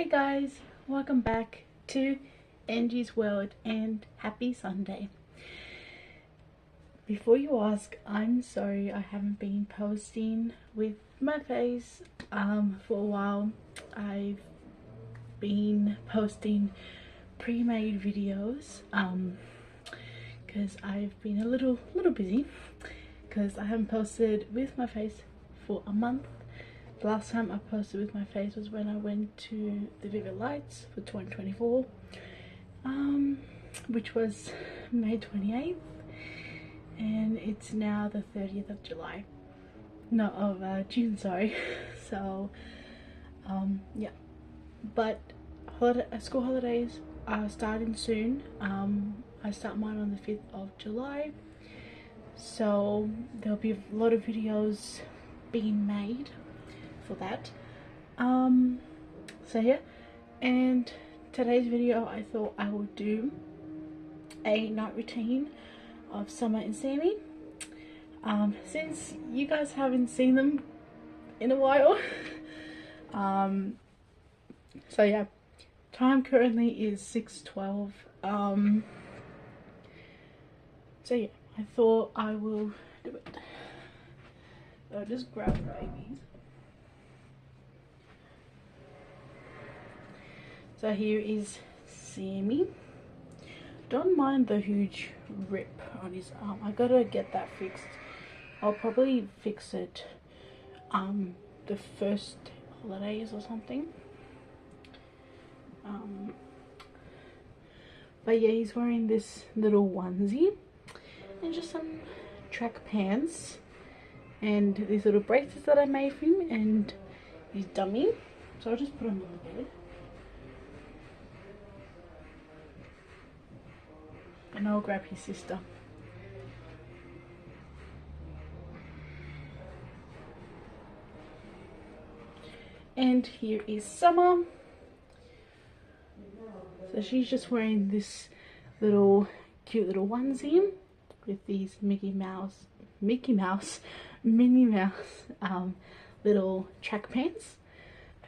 Hey guys, welcome back to Angie's World and happy Sunday. Before you ask, I'm sorry I haven't been posting with my face for a while. I've been posting pre-made videos because I've been a little busy because I haven't posted with my face for a month. The last time I posted with my face was when I went to the Vivid Lights for 2024, which was May 28th, and it's now the 30th of July. No, of June, sorry. So, yeah. But school holidays are starting soon. I start mine on the 5th of July. So there'll be a lot of videos being made for that. So yeah, and today's video I thought I would do a night routine of Summer and Sammy, since you guys haven't seen them in a while. So yeah, time currently is 6:12. So yeah, I thought I will do it. I'll just grab the babies. So here is Sammy. Don't mind the huge rip on his arm. I gotta get that fixed. I'll probably fix it the first holidays or something. But yeah, he's wearing this little onesie and just some track pants and these little braces that I made for him and his dummy. So I'll just put him on the bed. And I'll grab his sister. And here is Summer. So she's just wearing this little cute little onesie with these Minnie Mouse little track pants.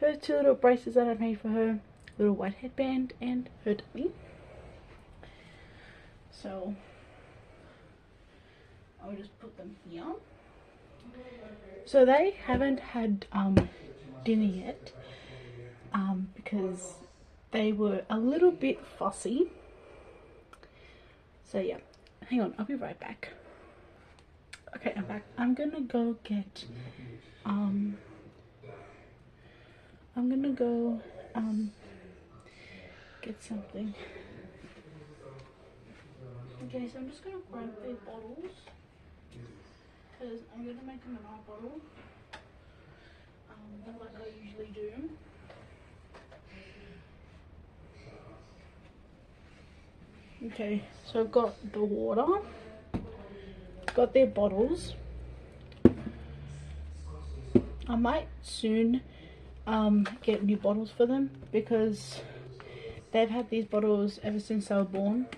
Her two little braces that I made for her, little white headband, and her dummy. So I'll just put them here. So they haven't had dinner yet because they were a little bit fussy. So yeah, hang on, I'll be right back. Okay, I'm back. I'm gonna go get get something. Okay, so I'm just gonna grab these bottles because I'm gonna make them an eye bottle, like I usually do. Okay, so I've got the water, got their bottles. I might soon get new bottles for them because they've had these bottles ever since they were born.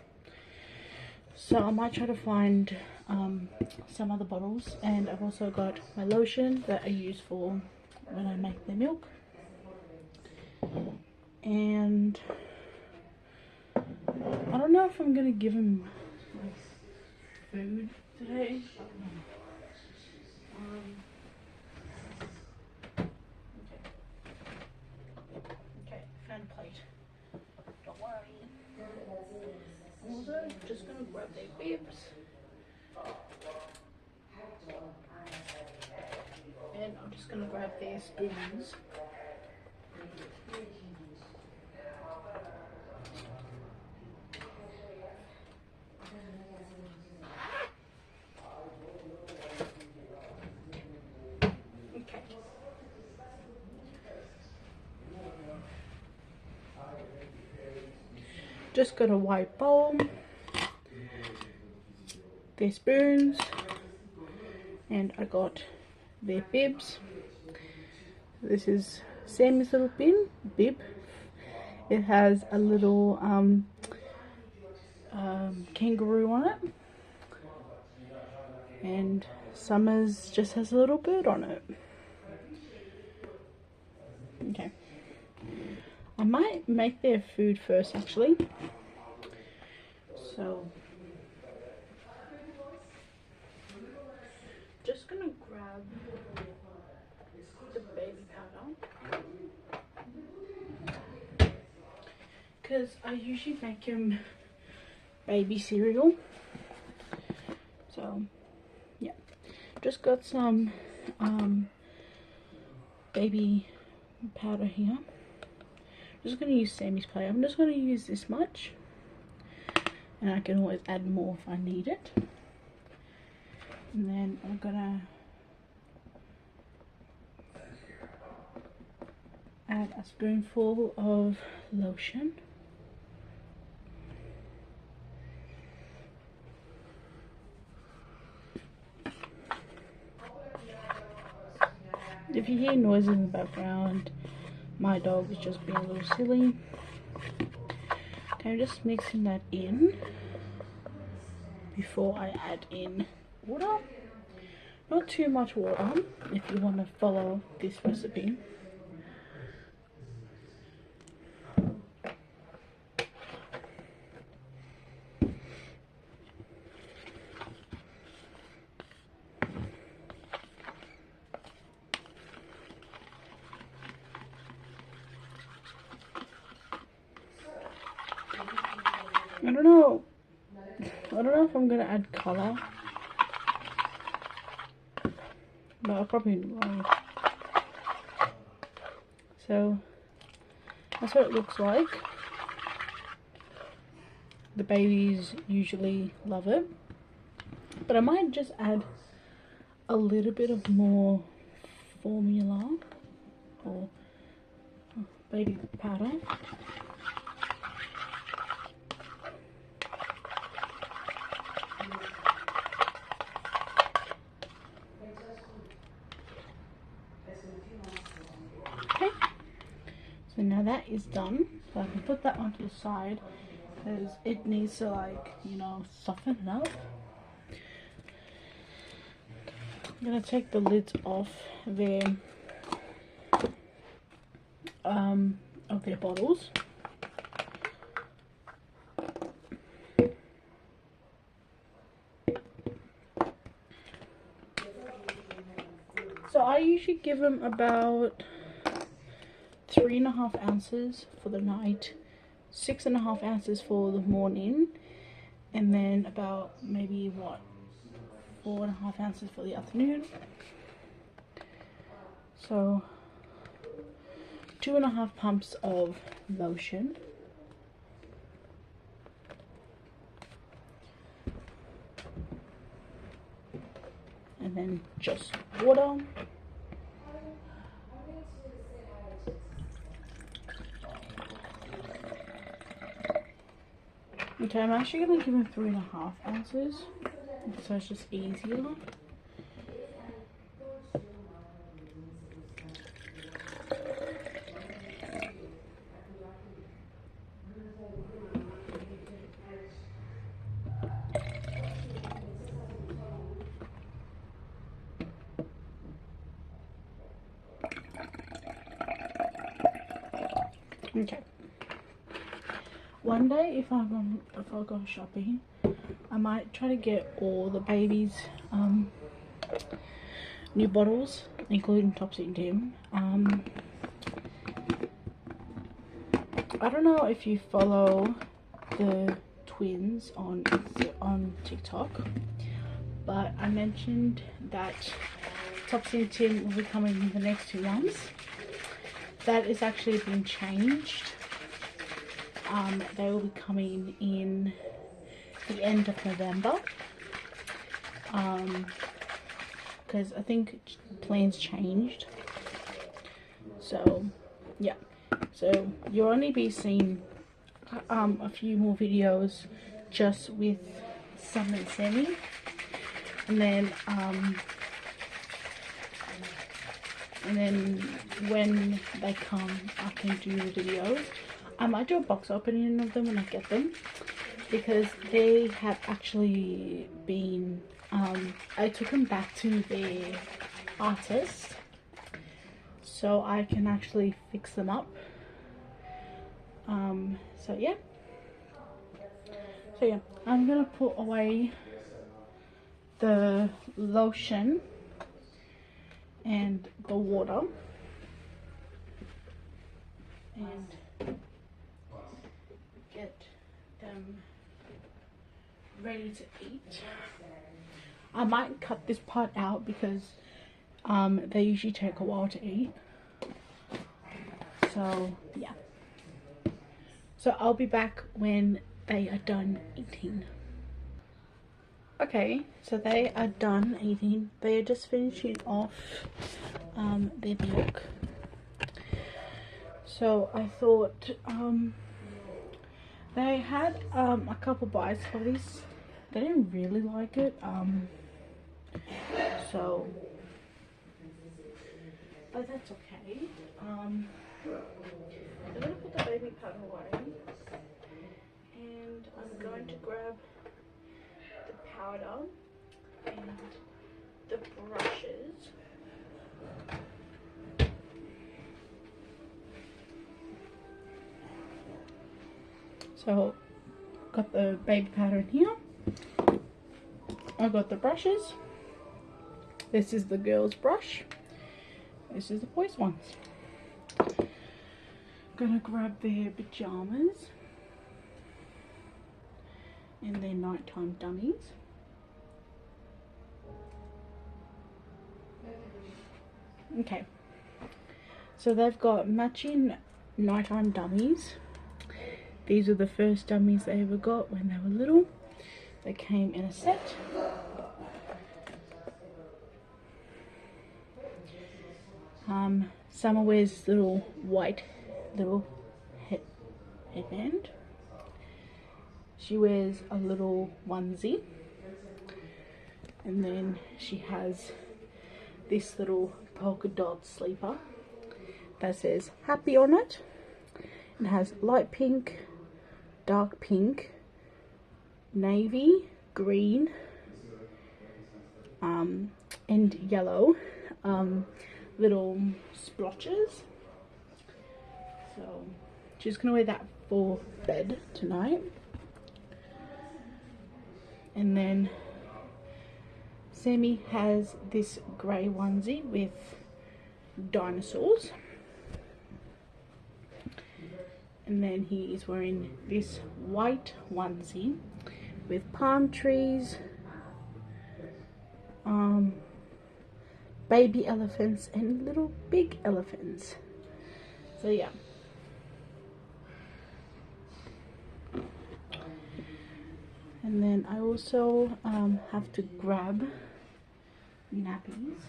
So I might try to find some other bottles, and I've also got my lotion that I use for when I make their milk. And I don't know if I'm gonna give them like food today. Okay, found a plate. Don't worry. I'm also just gonna grab their bibs. And I'm just gonna grab their spoons. Okay. Just got a white bowl, their spoons, and I got their bibs. This is Sammy's little bib. It has a little kangaroo on it, and Summer's just has a little bird on it. Okay, I might make their food first actually. So just gonna grab the baby powder because I usually make him baby cereal. So yeah, just got some baby powder here. I'm just going to use Sammy's plate. I'm just going to use this much, and I can always add more if I need it. And then I'm going to add a spoonful of lotion. If you hear noises in the background, my dog is just being a little silly. Okay, I'm just mixing that in before I add in water. Not too much water if you want to follow this recipe. I don't know if I'm gonna add color, but I probably won't. So that's what it looks like. The babies usually love it, but I might just add a little bit of more formula or baby powder. Okay, so now that is done, so I can put that onto the side because it needs to, like, you know, soften it up. I'm gonna take the lids off their of their bottles. So I usually give them about 3.5 ounces for the night, 6.5 ounces for the morning, and then about maybe 4.5 ounces for the afternoon. So 2.5 pumps of lotion. And then just water. Okay, I'm actually going to give him 3.5 ounces, so it's just easier. Okay. One day, if I go shopping, I might try to get all the babies' new bottles, including Topsy and Tim. I don't know if you follow the twins on TikTok, but I mentioned that Topsy and Tim will be coming in the next 2 months. That is actually been changed. They will be coming in the end of November, because I think plans changed. So yeah, so you'll only be seeing a few more videos just with Sammy and Sammy, and then when they come, I can do the videos. I might do a box opening of them when I get them, because they have actually been, I took them back to their artist, so I can actually fix them up. So yeah. So yeah, I'm gonna put away the lotion and the water and get them ready to eat. I might cut this part out because they usually take a while to eat. So yeah. So I'll be back when they are done eating. Okay, so they are done eating. They are just finishing off their milk. So I thought they had a couple bites of this. They didn't really like it. So, but that's okay. I'm gonna put the baby pad away, and I'm going to grab the powder and the brushes. So, got the baby powder in here. I got the brushes. This is the girls' brush. This is the boys' ones. Gonna grab their pajamas and their nighttime dummies. Okay, so they've got matching nighttime dummies. These are the first dummies they ever got when they were little. They came in a set. Summer wears this little white headband. She wears a little onesie, and then she has this little polka dot sleeper that says happy on it. It has light pink, dark pink, navy, green, and yellow little splotches. So she's gonna wear that for bed tonight. And then Sammy has this grey onesie with dinosaurs. And then he is wearing this white onesie with palm trees, baby elephants and little big elephants. So yeah. And then I also have to grab nappies.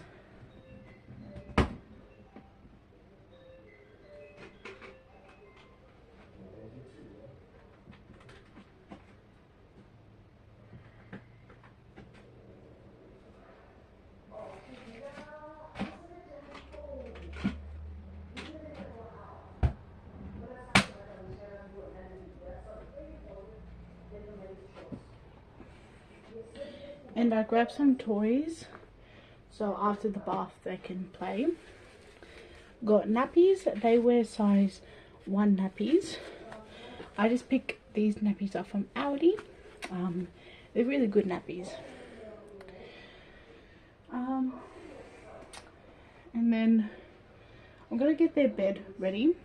And I grabbed some toys, so after the bath they can play. Got nappies. They wear size 1 nappies. I just picked these nappies up from Aldi. They're really good nappies. And then I'm gonna get their bed ready.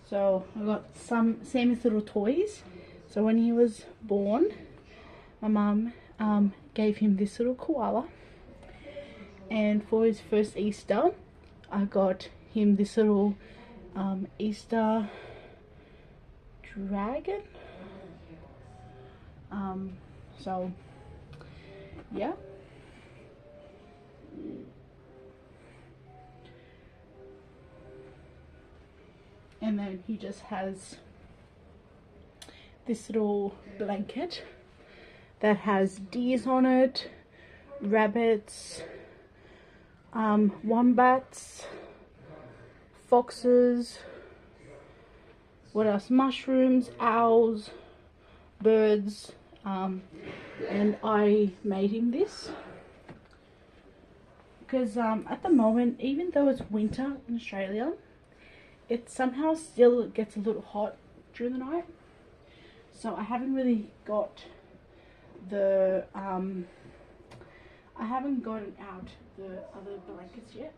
So I got some Sammy's little toys. So when he was born, my mum gave him this little koala, and for his first Easter I got him this little Easter dragon. So yeah. And then he just has this little blanket that has deers on it, rabbits, wombats, foxes, what else, mushrooms, owls, birds, and I made him this because at the moment, even though it's winter in Australia, it somehow still gets a little hot during the night. So I haven't really got the I haven't gotten out the other blankets yet.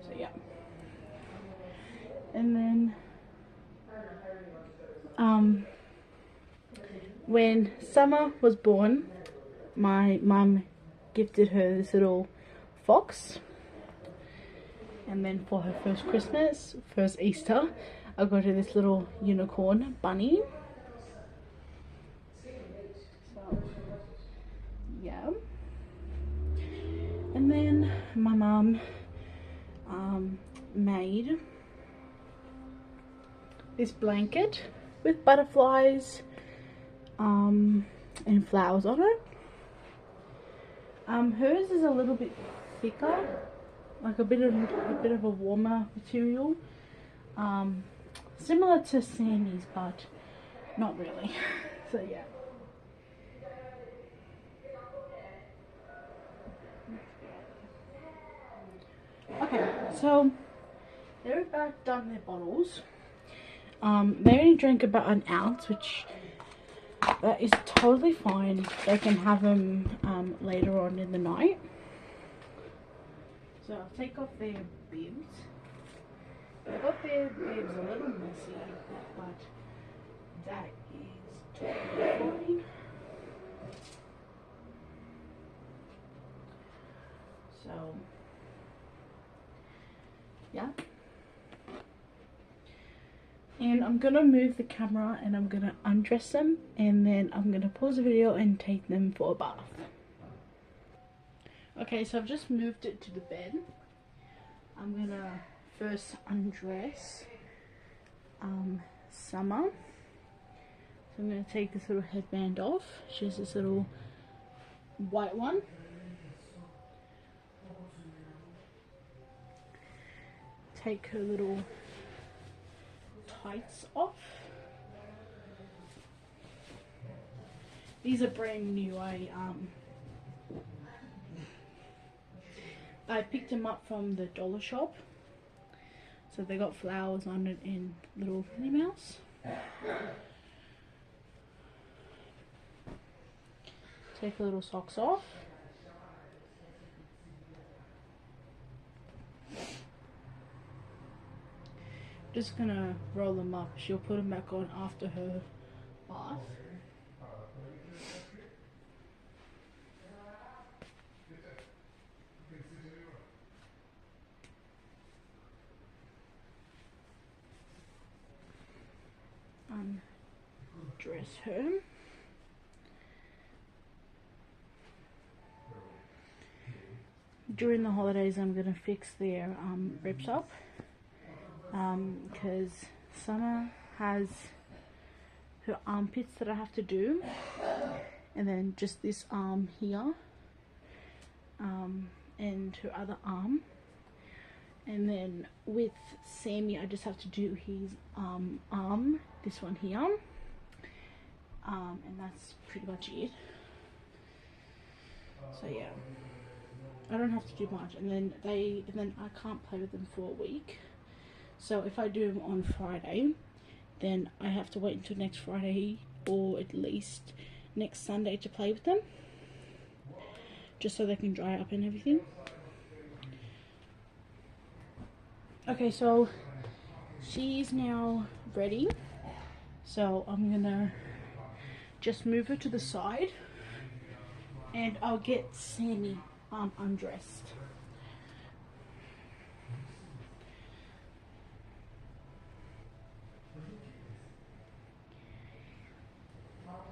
So yeah. And then when Summer was born, my mum gifted her this little fox. And then for her first Christmas, first Easter, I got her this little unicorn bunny. So, yeah. And then my mum made this blanket with butterflies and flowers on it. Hers is a little bit thicker, like a bit of a warmer material, similar to Sammy's, but not really. So yeah. Okay, so they're about done their bottles. They only drank about an ounce, which that is totally fine. They can have them later on in the night. So I'll take off their bibs. I've got their bibs a little messy, but that is totally fine. So yeah. And I'm gonna move the camera and I'm gonna undress them, and then I'm gonna pause the video and take them for a bath. Okay, so I've just moved it to the bed. I'm gonna first undress Summer. So I'm gonna take this little headband off. She has this little white one. Take her little tights off. These are brand new. I picked them up from the dollar shop. So they got flowers on it and little Minnie Mouse. Take the little socks off. Just gonna roll them up. She'll put them back on after her bath. Dress her. During the holidays, I'm gonna fix their ribs up. Because Summer has her armpits that I have to do, and then just this arm here, and her other arm, and then with Sammy I just have to do his arm, this one here, and that's pretty much it. So yeah, I don't have to do much, and then I can't play with them for a week. So if I do them on Friday, then I have to wait until next Friday or at least next Sunday to play with them, just so they can dry up and everything. Okay, so she's now ready, so I'm gonna just move her to the side and I'll get Sammy undressed.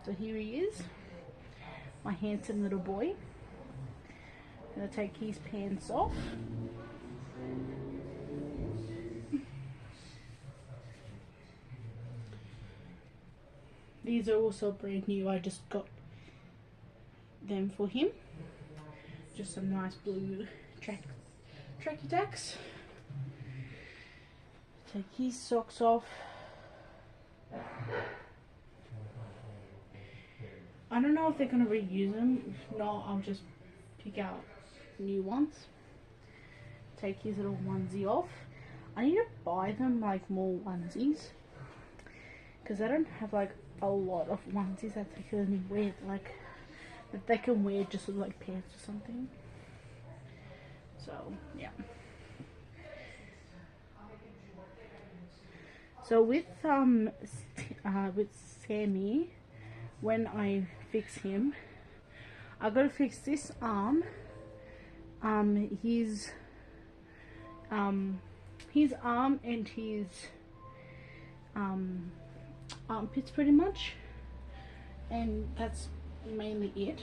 So here he is, my handsome little boy. I'm gonna take his pants off. These are also brand new. I just got them for him. Just some nice blue tracky tacks. Take his socks off. I don't know if they're going to reuse them. If not, I'll just pick out new ones. Take his little onesie off. I need to buy them like more onesies, because I don't have like a lot of onesies that they can wear, like that they can wear just with like pants or something. So yeah. So with Sammy, when I fix him, I gotta fix this arm, his arm and his armpits pretty much, and that's mainly it.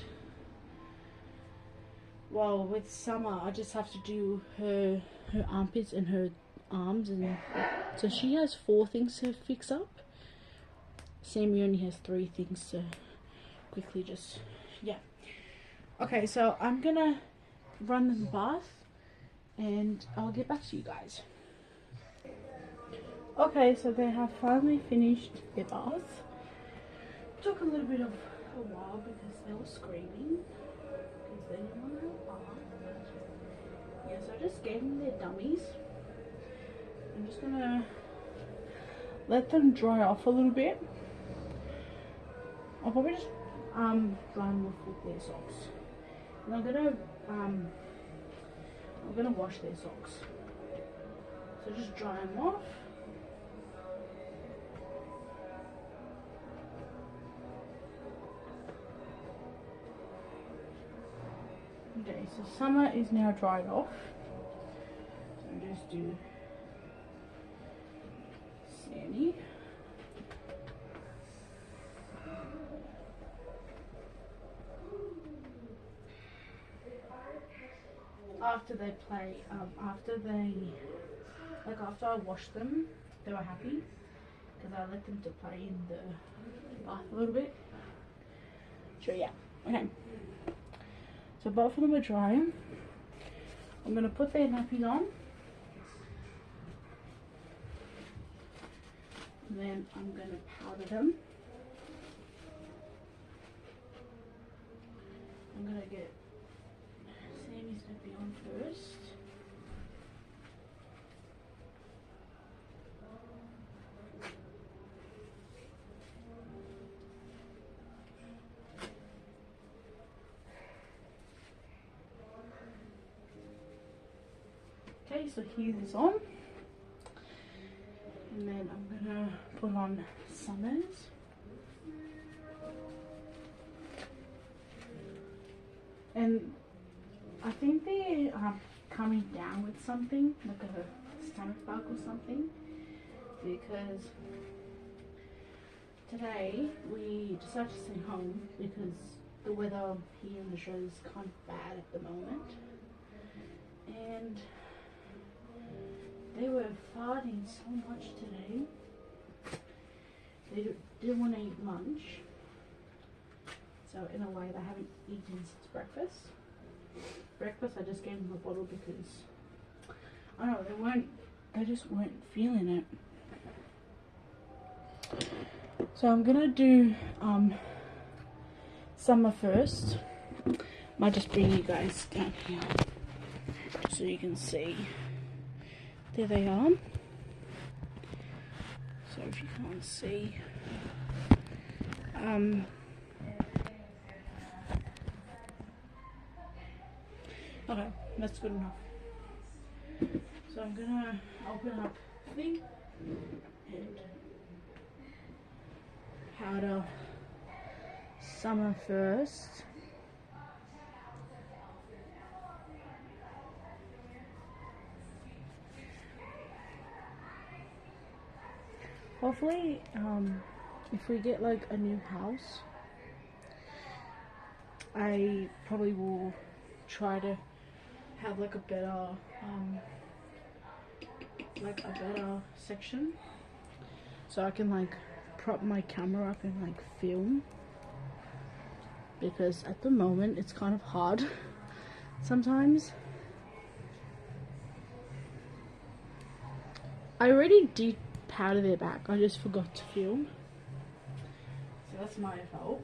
Well, with Summer, I just have to do her armpits and her arms, and so she has 4 things to fix up. Sammy only has 3 things to quickly just, yeah. Okay, so I'm gonna run the bath and I'll get back to you guys. Okay, so they have finally finished their bath. Took a little bit of a while because they were screaming because they didn't want to bath. Yeah, so I just gave them their dummies. I'm just gonna let them dry off a little bit. I'll probably just dry them off with their socks. And I'm gonna wash their socks. So just dry them off. Okay, so Summer is now dried off. So I'll just do Sammy. After they play, after I washed them, they were happy because I let them to play in the bath a little bit. So yeah, okay. So both of them are dry. I'm gonna put their nappies on. And then I'm gonna powder them. I'm gonna get Sammy's nappy on first. Okay, so here's this on. And then I'm gonna put on Summer's. And I think they're coming down with something, like a stomach bug or something, because today we decided to stay home because the weather here in Australia is kind of bad at the moment. And they were farting so much today. They didn't want to eat lunch. So in a way they haven't eaten since breakfast. Breakfast I just gave them a bottle because I don't know, they just weren't feeling it. So I'm gonna do Summer first. Might just bring you guys down here just so you can see. There they are. So if you can't see, okay, that's good enough. So I'm gonna open up the thing and powder Summer first. Hopefully, if we get like a new house, I probably will try to have like a better section, so I can like prop my camera up and like film, because at the moment it's kind of hard sometimes. I already did powder their back, I just forgot to film, so that's my fault.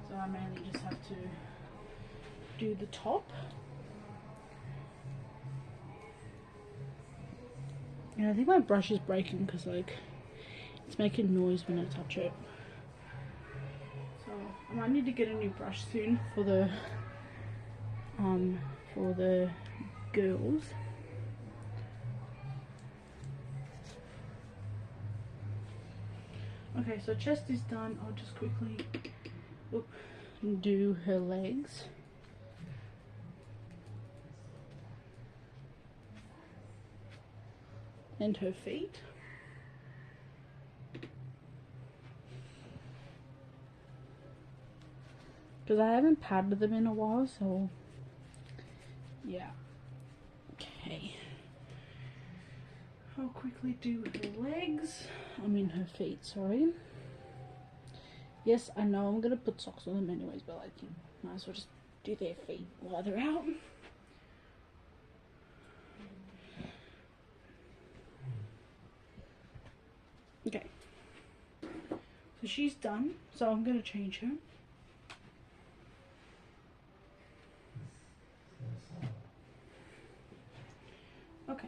So I mainly just have to do the top. And I think my brush is breaking because like it's making noise when I touch it. So I might need to get a new brush soon for the girls. Okay, so chest is done. I'll just quickly do her legs. And her feet. Because I haven't padded them in a while, so yeah. Okay. I'll quickly do her legs. I mean her feet, sorry. Yes, I know I'm gonna put socks on them anyways, but like you might as well just do their feet while they're out. Okay. So she's done, so I'm gonna change her. Okay.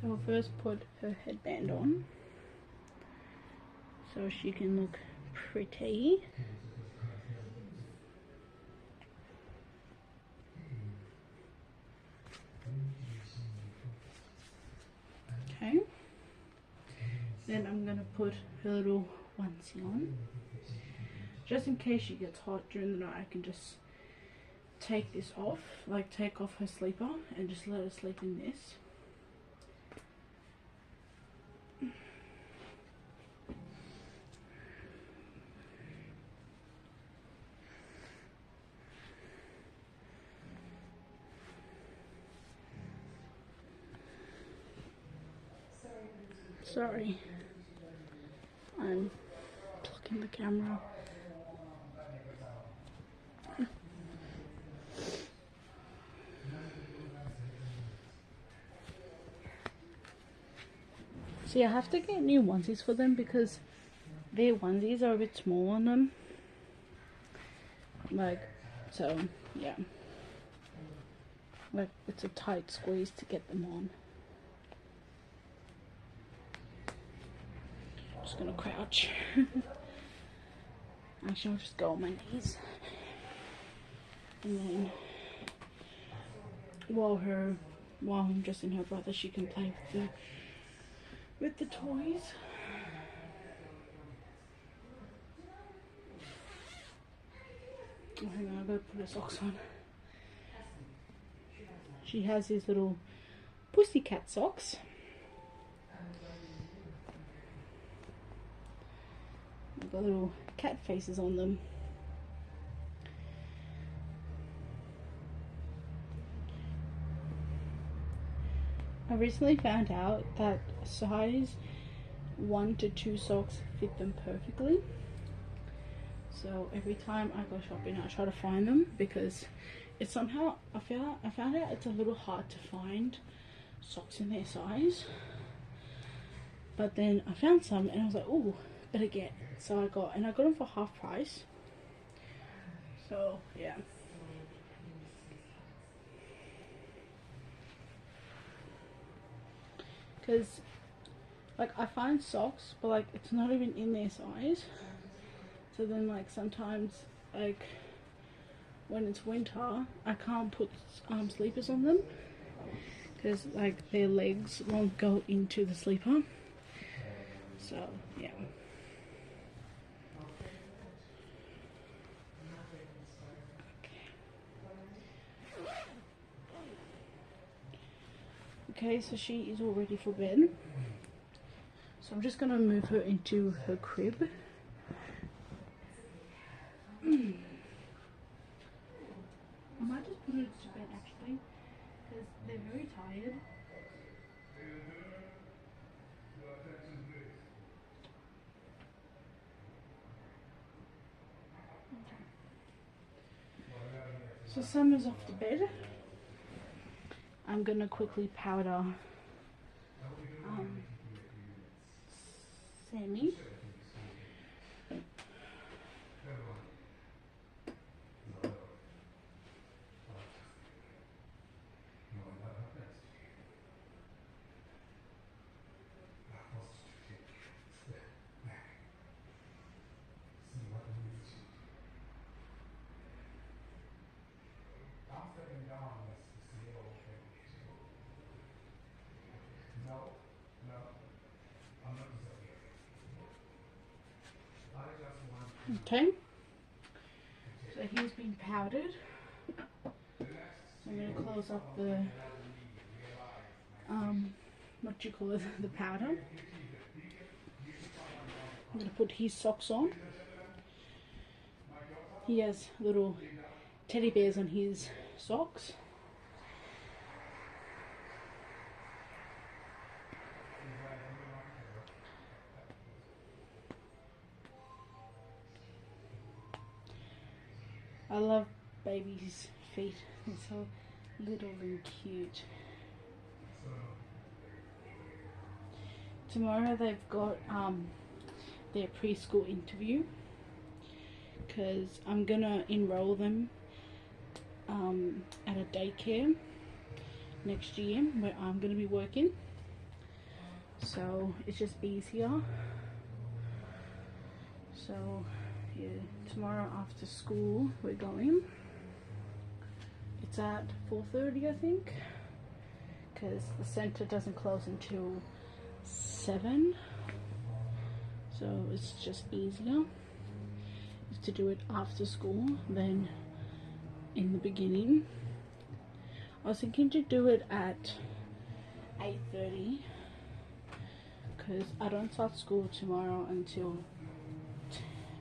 So I'll first put her headband on so she can look pretty. Okay. Then I'm gonna put her little onesie on. Just in case she gets hot during the night, I can just take this off, like take off her sleeper and just let her sleep in this. Sorry, I'm blocking the camera. See, I have to get new onesies for them because their onesies are a bit small on them. Like, so, yeah. Like, it's a tight squeeze to get them on. Just gonna crouch. Actually, I'll just go on my knees. And then, while I'm dressing her brother, she can play with the toys. Oh, hang on, I've got to put her socks on. She has these little pussycat socks. They've got little cat faces on them. I recently found out that size 1 to 2 socks fit them perfectly. So every time I go shopping, I try to find them because it's somehow I found out it's a little hard to find socks in their size. But then I found some and I was like, oh, better get. So I got them for half price. So yeah. Because like I find socks, but like it's not even in their size. So then like sometimes like when it's winter, I can't put sleepers on them because like their legs won't go into the sleeper. So yeah. Okay, so she is all ready for bed. So I'm just gonna move her into her crib. I might just put her to bed actually, because they're very tired. Okay. So Summer's off the bed. I'm gonna quickly powder Sammy. Okay, so he's been powdered. So I'm going to close up the what do you call it, the powder. I'm going to put his socks on. He has little teddy bears on his socks. I love babies' feet. They're so little and cute. Tomorrow they've got their preschool interview because I'm gonna enroll them at a daycare next year where I'm gonna be working, so it's just easier. So yeah, tomorrow after school we're going. It's at 4:30 I think, because the centre doesn't close until 7, so it's just easier to do it after school than in the beginning. I was thinking to do it at 8:30 because I don't start school tomorrow until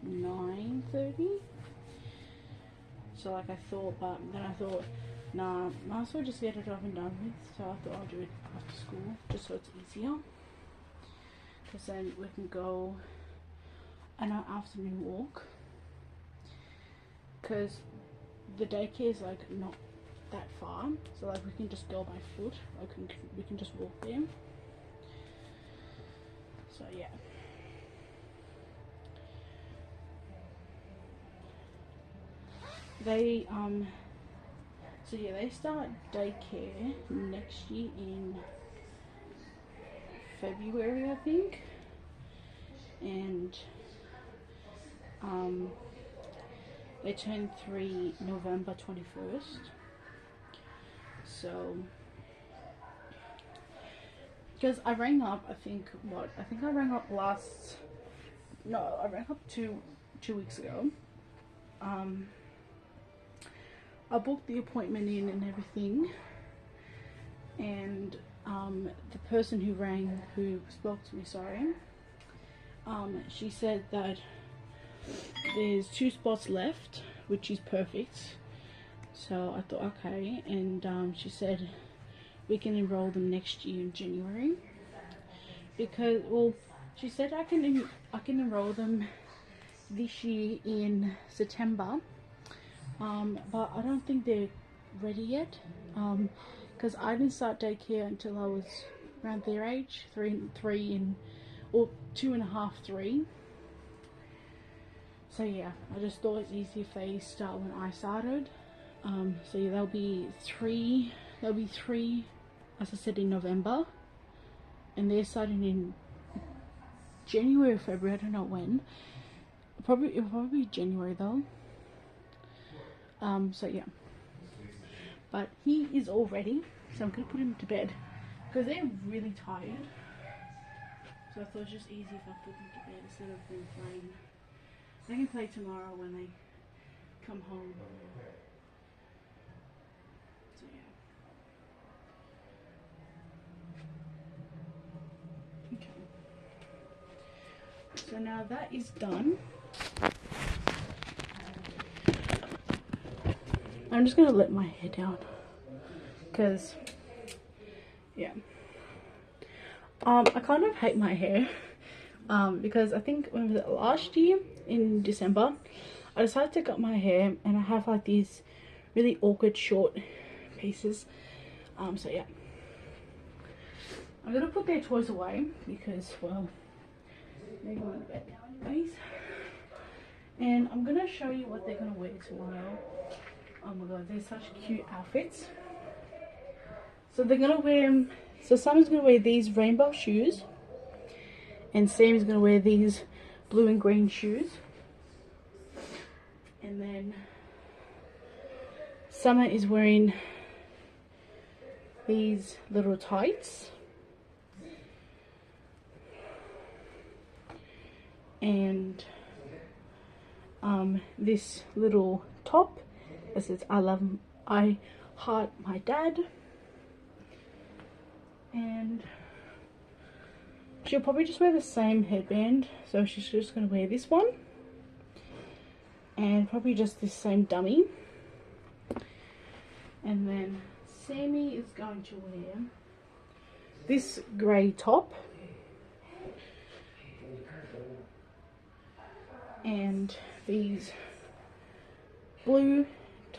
9:30. So like I thought, but then I thought, nah, might as well just get it over and done with. So I thought I'll do it after school just so it's easier, because then we can go on our afternoon walk, because the daycare is like not that far, so like we can just go by foot, like we can just walk there. So yeah. They so yeah, they start daycare next year in February I think, and they turn 3 November 21st. So because I rang up, I think I rang up I rang up two weeks ago. I booked the appointment in and everything, and the person who spoke to me, she said that there's 2 spots left, which is perfect. So I thought okay, and she said we can enroll them next year in January, because well, she said I can enroll them this year in September. But I don't think they're ready yet, because I didn't start daycare until I was around their age, 2.5, 3. So yeah, I just thought it's easy if they start when I started. So yeah, there'll be three, as I said, in November, and they're starting in January or February, I don't know when. It'll probably be January though. So yeah, but he is all ready, so I'm gonna put him to bed because they're really tired. So I thought it was just easy if I put them to bed instead of them playing. They can play tomorrow when they come home. So yeah. Okay. So now that is done, I'm just gonna let my hair down because yeah, I kind of hate my hair because I think when was it, last year in December I decided to cut my hair and I have like these really awkward short pieces. So yeah, I'm gonna put their toys away because, well, they're going to bed now anyways, and I'm gonna show you what they're gonna wear tomorrow. Oh my god, they're such cute outfits. So they're gonna wear, so Sammy's gonna wear these rainbow shoes, and Sammy's gonna wear these blue and green shoes, and then Summer is wearing these little tights, and this little top that says I heart my dad, and she'll probably just wear the same headband, so she's just going to wear this one and probably just this same dummy. And then Sammy is going to wear this grey top and these blue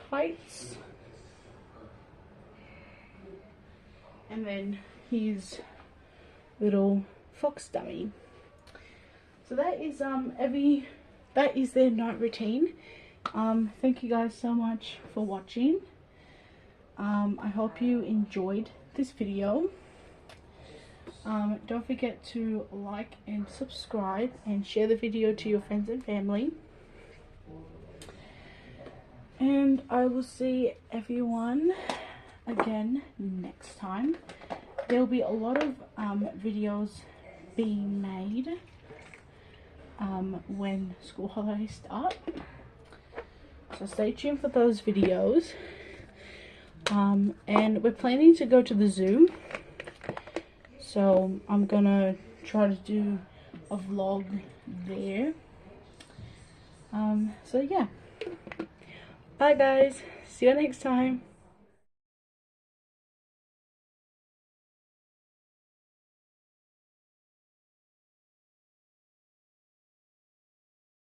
tights, and then his little fox dummy. So that is their night routine. Thank you guys so much for watching. I hope you enjoyed this video. Don't forget to like and subscribe and share the video to your friends and family. And I will see everyone again next time. There will be a lot of videos being made when school holidays start. So stay tuned for those videos. And we're planning to go to the zoo. So I'm gonna try to do a vlog there. So yeah. Bye guys. See you next time.